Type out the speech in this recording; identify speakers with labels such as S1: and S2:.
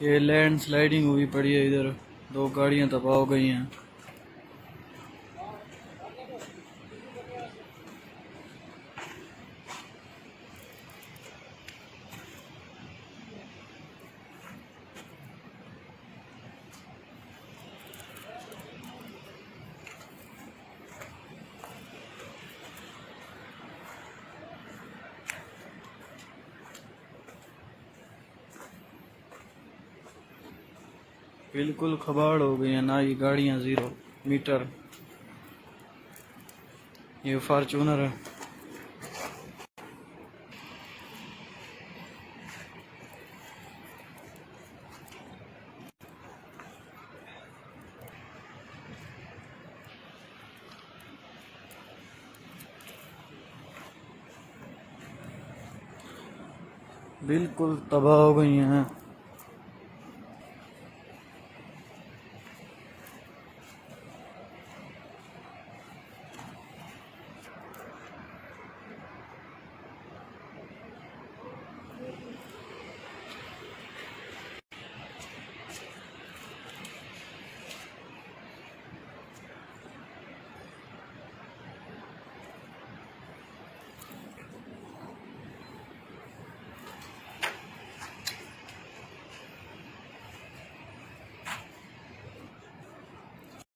S1: ये land sliding हुई पड़ी है, इधर 2 गाड़ियां तबाह हो गई हैं। बिल्कुल खबाड़ हो गई है ना, ये गाड़ियां 0 मीटर। ये फॉर्च्यूनर है। बिल्कुल तबाह हो गई हैं।